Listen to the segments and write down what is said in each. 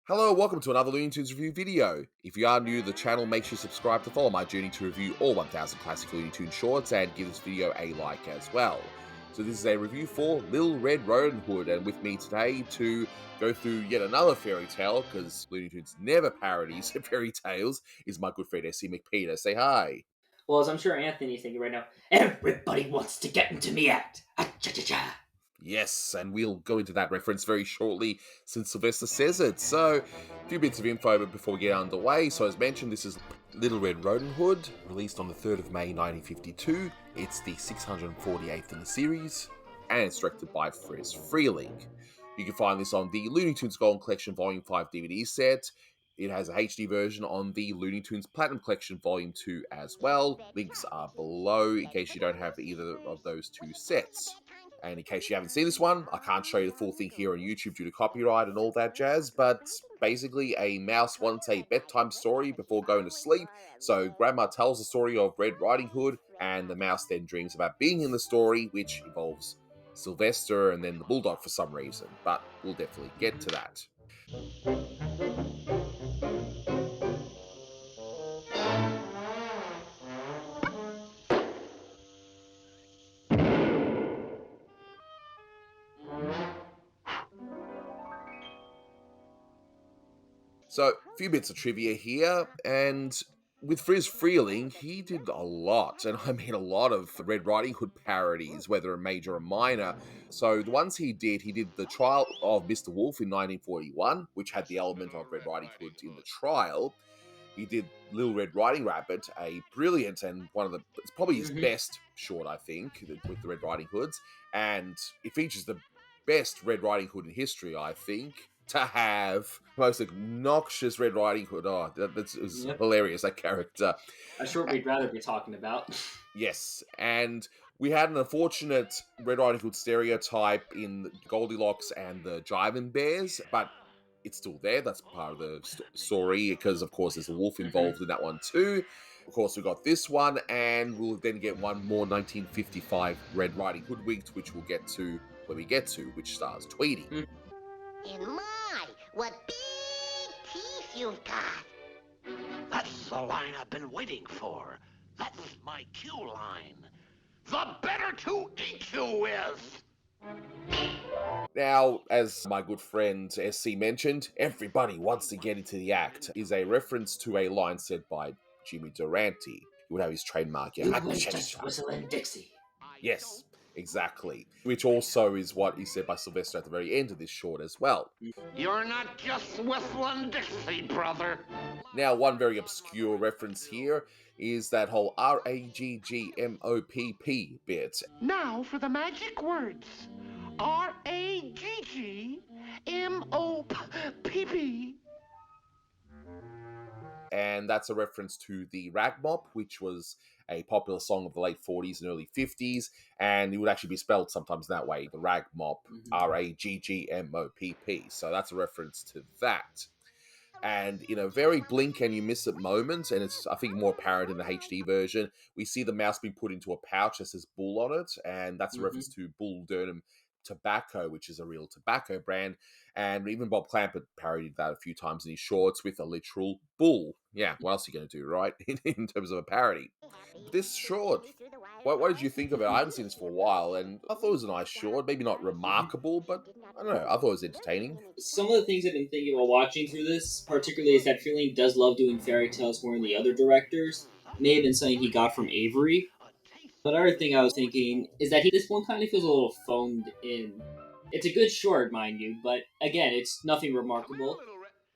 Hello, welcome to another Looney Tunes review video. If you are new to the channel, make sure you subscribe to follow my journey to review all 1000 classic Looney Tunes shorts and give this video a like as well. So this is a review for Little Red Rodent Hood, and with me today to go through yet another fairy tale, because Looney Tunes never parodies fairy tales, is my good friend S.C. McPeter. Say hi. Well, as I'm sure Anthony's thinking right now, everybody wants to get into me act. Ah-cha-cha-cha. Yes, and we'll go into that reference very shortly since Sylvester says it. So, a few bits of info before we get underway. So, as mentioned, this is Little Red Rodent Hood, released on the 3rd of May 1952. It's the 648th in the series, and it's directed by Friz Freleng. You can find this on the Looney Tunes Golden Collection Volume 5 DVD set. It has a HD version on the Looney Tunes Platinum Collection Volume 2 as well. Links are below in case you don't have either of those two sets. And in case you haven't seen this one, I can't show you the full thing here on YouTube due to copyright and all that jazz, but basically a mouse wants a bedtime story before going to sleep, so Grandma tells the story of Red Riding Hood, and the mouse then dreams about being in the story, which involves Sylvester and then the Bulldog for some reason, but we'll definitely get to that. So, a few bits of trivia here, and with Friz Freleng, he did a lot, and I mean a lot of Red Riding Hood parodies, whether major or minor. So, the ones he did The Trial of Mr. Wolf in 1941, which had the element of Red Riding Hood in the trial. He did Little Red Riding Rabbit, a brilliant and it's probably his best short, I think, with the Red Riding Hoods, and it features the best Red Riding Hood in history, I think, to have most obnoxious Red Riding Hood. Oh, that's hilarious, that character. A short we'd rather be talking about. Yes, and we had an unfortunate Red Riding Hood stereotype in Goldilocks and the Jivin' Bears, but it's still there. That's part of the story, because, of course, there's a wolf involved in that one too. Of course, we got this one, and we'll then get one more 1955 Red Riding Hoodwinked, which we'll get to when we get to, which stars Tweety. And my, what big teeth you've got! That's the line I've been waiting for. That's my cue line. The better to eat you with! Now, as my good friend SC mentioned, everybody wants to get into the act is a reference to a line said by Jimmy Durante. He would have his trademark. You went just whistling Dixie. Yes, exactly. Which also is what is said by Sylvester at the very end of this short as well. You're not just whistling Dixie, brother. Now, one very obscure reference here is that whole RAGGMOPP bit. Now for the magic words. RAGGMOPP. And that's a reference to the Rag Mop, which was a popular song of the late 40s and early 50s, and it would actually be spelled sometimes that way, the Rag Mop, RAGGMOPP. So that's a reference to that. And in a very blink and you miss it moment, and it's, I think, more apparent in the HD version, we see the mouse being put into a pouch that says Bull on it, and that's a reference to Bull Durham Tobacco, which is a real tobacco brand. And even Bob Clampett parodied that a few times in his shorts with a literal bull. Yeah, what else are you going to do, right? in terms of a parody. This short, what did you think of it? I haven't seen this for a while, and I thought it was a nice short. Maybe not remarkable, but I don't know. I thought it was entertaining. Some of the things I've been thinking while watching through this, particularly, is that Freleng does love doing fairy tales more than the other directors. May have been something he got from Avery. Another thing I was thinking is that this one kind of feels a little phoned in. It's a good short, mind you, but again, it's nothing remarkable.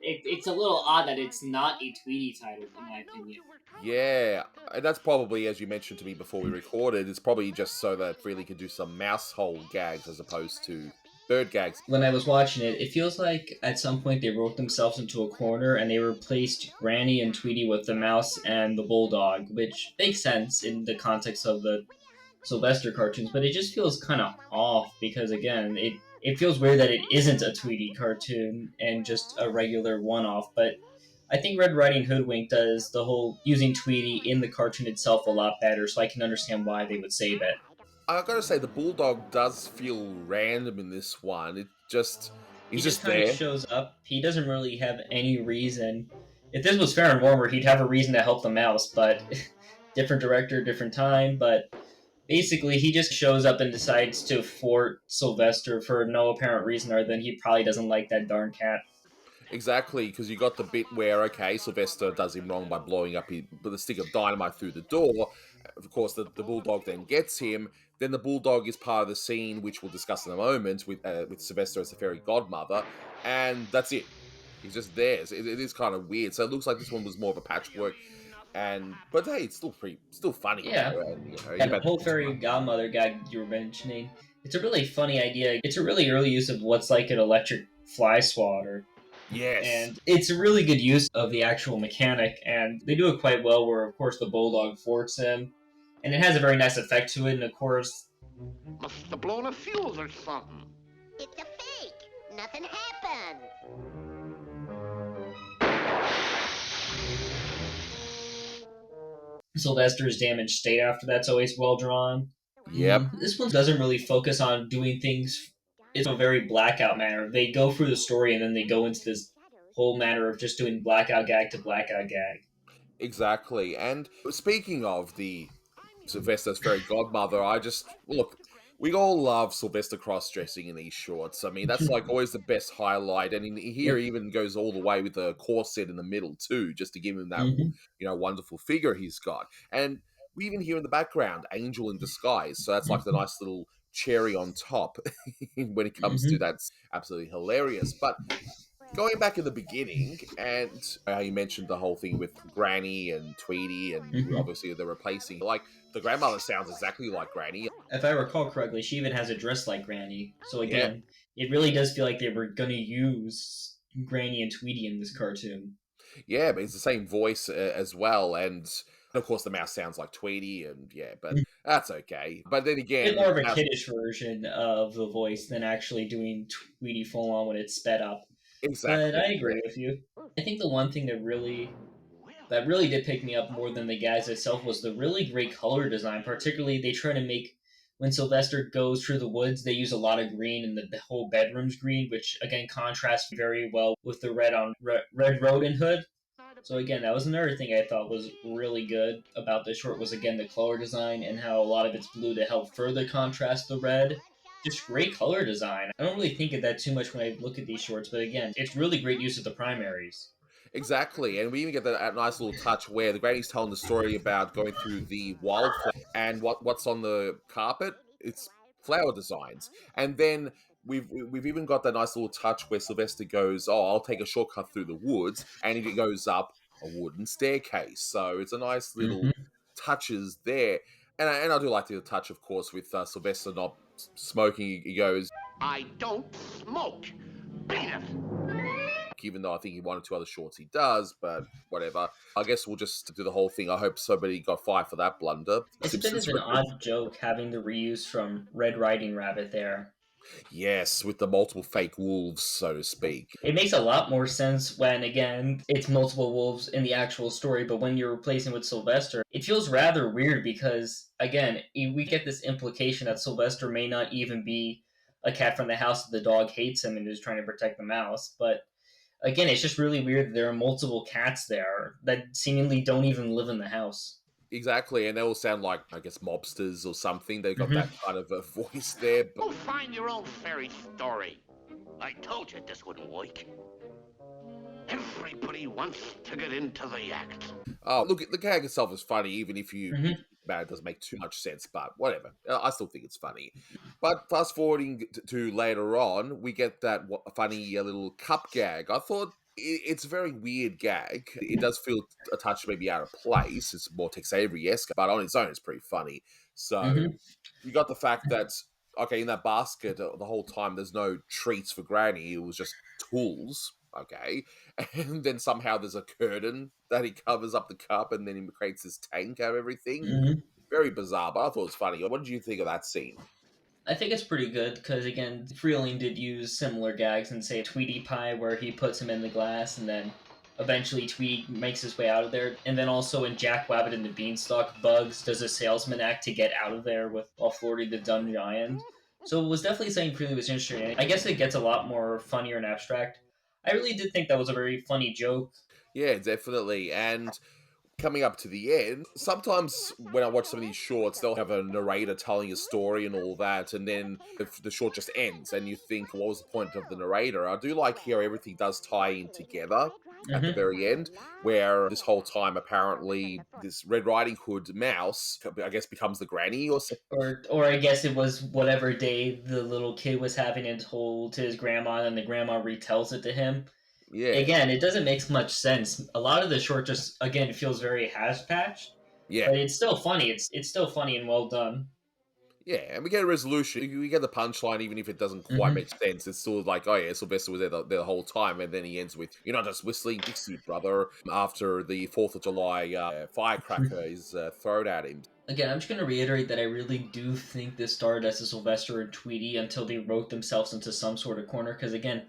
It's a little odd that it's not a Tweety title, in my opinion. Yeah, and that's probably, as you mentioned to me before we recorded, it's probably just so that Freely can do some mouse hole gags as opposed to bird gags. When I was watching it, it feels like at some point they wrote themselves into a corner and they replaced Granny and Tweety with the mouse and the bulldog, which makes sense in the context of the Sylvester cartoons, but it just feels kind of off because, again, it feels weird that it isn't a Tweety cartoon and just a regular one-off, but I think Red Riding Hoodwink does the whole using Tweety in the cartoon itself a lot better, so I can understand why they would say that. I've got to say, the bulldog does feel random in this one. It just He He's just just kind of there. shows up. He doesn't really have any reason. If this was fair and warmer, he'd have a reason to help the mouse, but different director, different time. But basically, he just shows up and decides to thwart Sylvester for no apparent reason other than he probably doesn't like that darn cat. Exactly, because you got the bit where, okay, Sylvester does him wrong by blowing up with a stick of dynamite through the door. Of course, the bulldog then gets him. Then the bulldog is part of the scene, which we'll discuss in a moment, with Sylvester as the fairy godmother, and that's it. He's just there. It is kind of weird. So it looks like this one was more of a patchwork, but hey, it's still funny Yeah, though, and you and the bet. whole fairy godmother gag you were mentioning, it's a really funny idea. It's a really early use of what's like an electric fly swatter. Yes, And it's a really good use of the actual mechanic, and they do it quite well where, of course, the bulldog thwarts him. And it has a very nice effect to it, and of course, Must have blown a fuse or something. It's a fake. Nothing happened. Sylvester's damaged state after that's always well drawn. yep, This one doesn't really focus on doing things in a very blackout manner. They go through the story and then they go into this whole matter of just doing blackout gag to blackout gag. exactly. And speaking of the Sylvester's fairy godmother, I just look. We all love Sylvester cross dressing in these shorts. I mean, that's like always the best highlight. And in here, Yep. he even goes all the way with the corset in the middle too, just to give him that Mm-hmm. wonderful figure he's got. And we even hear in the background Angel in Disguise. So that's like the nice little cherry on top when it comes to Mm-hmm. that's absolutely hilarious. But going back in the beginning, and how you mentioned the whole thing with Granny and Tweety, and Mm-hmm. obviously they're replacing, like, the grandmother sounds exactly like Granny. If I recall correctly, she even has a dress like Granny. So Yeah, again, it really does feel like they were going to use Granny and Tweety in this cartoon. yeah, but it's the same voice as well, and of course the mouse sounds like Tweety, and yeah, but that's okay. But then A again, bit more of a mouse, kiddish version of the voice than actually doing Tweety full on when it's sped up. But exactly, I yeah, agree with you. I think the one thing that really did pick me up more than the guys itself was the really great color design. Particularly, they try to make when Sylvester goes through the woods, they use a lot of green, and the whole bedroom's green, which again contrasts very well with the red rodent hood. So again, that was another thing I thought was really good about this short was again the color design and how a lot of it's blue to help further contrast the red. Just great color design. I don't really think of that too much when I look at these shorts, but again, it's really great use of the primaries. exactly. And we even get that nice little touch where the granny's telling the story about going through the wildflower, and what's on the carpet. It's flower designs, and then we've even got that nice little touch where Sylvester goes, "Oh, I'll take a shortcut through the woods," and he goes up a wooden staircase. So it's a nice little Mm-hmm. touches there, and I do like the touch, of course, with Sylvester not smoking. He goes, I don't smoke. Beat it. even though I think in one or two other shorts he does, but whatever. I guess we'll just do the whole thing. I hope somebody got fired for that blunder. It's a bit Simpsons of an reference. odd joke having the reuse from Red Riding Rabbit there. Yes, with the multiple fake wolves, so to speak. It makes a lot more sense when, again, it's multiple wolves in the actual story, but when you're replacing with Sylvester, it feels rather weird because, again, we get this implication that Sylvester may not even be a cat from the house that the dog hates him and is trying to protect the mouse. But, again, it's just really weird that there are multiple cats there that seemingly don't even live in the house. Exactly, and they all sound like, I guess, mobsters or something. They got Hmm. that kind of a voice there. But Go find your own fairy story. I told you this wouldn't work. Everybody wants to get into the act. oh, look, the gag itself is funny, even if you Hmm. it doesn't make too much sense. But whatever, I still think it's funny. But fast forwarding to later on, we get that funny little cup gag. I thought it's a very weird gag. It does feel a touch maybe out of place. It's more Tex Avery-esque, but on its own, it's pretty funny. So Hmm. you got the fact that, okay, in that basket the whole time, there's no treats for Granny. It was just tools. Okay, and then somehow there's a curtain that he covers up the cup, and then he creates this tank out of everything. Hmm. Very bizarre, but I thought it was funny. What did you think of that scene? I think it's pretty good because again, Freleng did use similar gags in say Tweety Pie, where he puts him in the glass and then eventually Tweety makes his way out of there. And then also in Jack Rabbit and the Beanstalk, Bugs does a salesman act to get out of there with while Florty the Dumb Giant. So it was definitely something really was interesting. I guess it gets a lot more funnier and abstract. I really did think that was a very funny joke. Yeah, definitely. And coming up to the end, sometimes when I watch some of these shorts, they'll have a narrator telling a story and all that, and then if the short just ends, and you think, what was the point of the narrator? I do like how everything does tie in together at the Hmm. very end, where this whole time apparently this Red Riding Hood mouse, I guess, becomes the granny or something. Or I guess it was whatever day the little kid was having and told to his grandma, and the grandma retells it to him. Yeah, Again, it doesn't make much sense. A lot of the short just again feels very hash patched, yeah. but it's still funny. It's still funny and well done. Yeah, and we get a resolution. We get the punchline, even if it doesn't quite Hmm. make sense. It's still like, oh yeah, Sylvester was there the whole time, and then he ends with, "You're not just whistling Dixie, brother." After the 4th of July firecracker is thrown at him. Again, I'm just going to reiterate that I really do think this started as a Sylvester and Tweety until they wrote themselves into some sort of corner. Because again,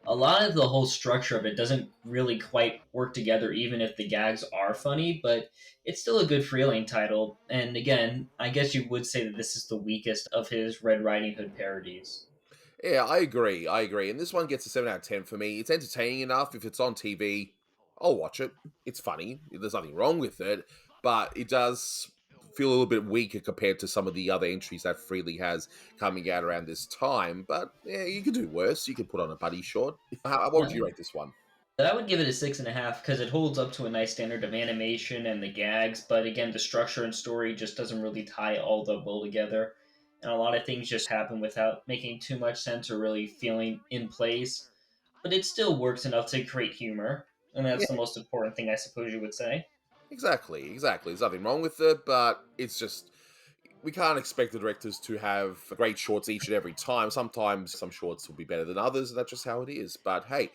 a lot of the whole structure of it doesn't really quite work together, even if the gags are funny. But it's still a good Freleng title. And again, I guess you would say that this is the weakest of his Red Riding Hood parodies. Yeah, I agree. I agree. And this one gets a 7 out of 10 for me. It's entertaining enough. If it's on TV, I'll watch it. It's funny. There's nothing wrong with it, but it does feel a little bit weaker compared to some of the other entries that Freely has coming out around this time. But yeah, you could do worse. You could put on a buddy short. What would you rate this one? I would give it a 6.5 because it holds up to a nice standard of animation and the gags, but again, the structure and story just doesn't really tie all that well together, and a lot of things just happen without making too much sense or really feeling in place. But it still works enough to create humor, and Yeah, that's the most important thing, I suppose you would say. exactly. Exactly. There's nothing wrong with it, but it's just we can't expect the directors to have great shorts each and every time. Sometimes some shorts will be better than others, and that's just how it is. But hey,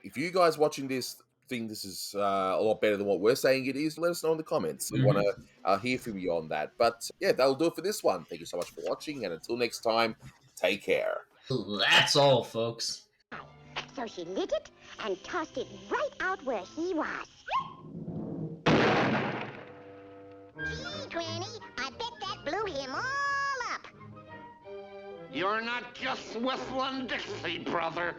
if you guys watching this think this is a lot better than what we're saying it is, let us know in the comments. We want Hmm. to hear from you on that. But yeah, that'll do it for this one. Thank you so much for watching, and until next time, take care. That's all, folks. So she lit it and tossed it right out where he was. Gee, Granny, I bet that blew him all up. You're not just whistling Dixie, brother.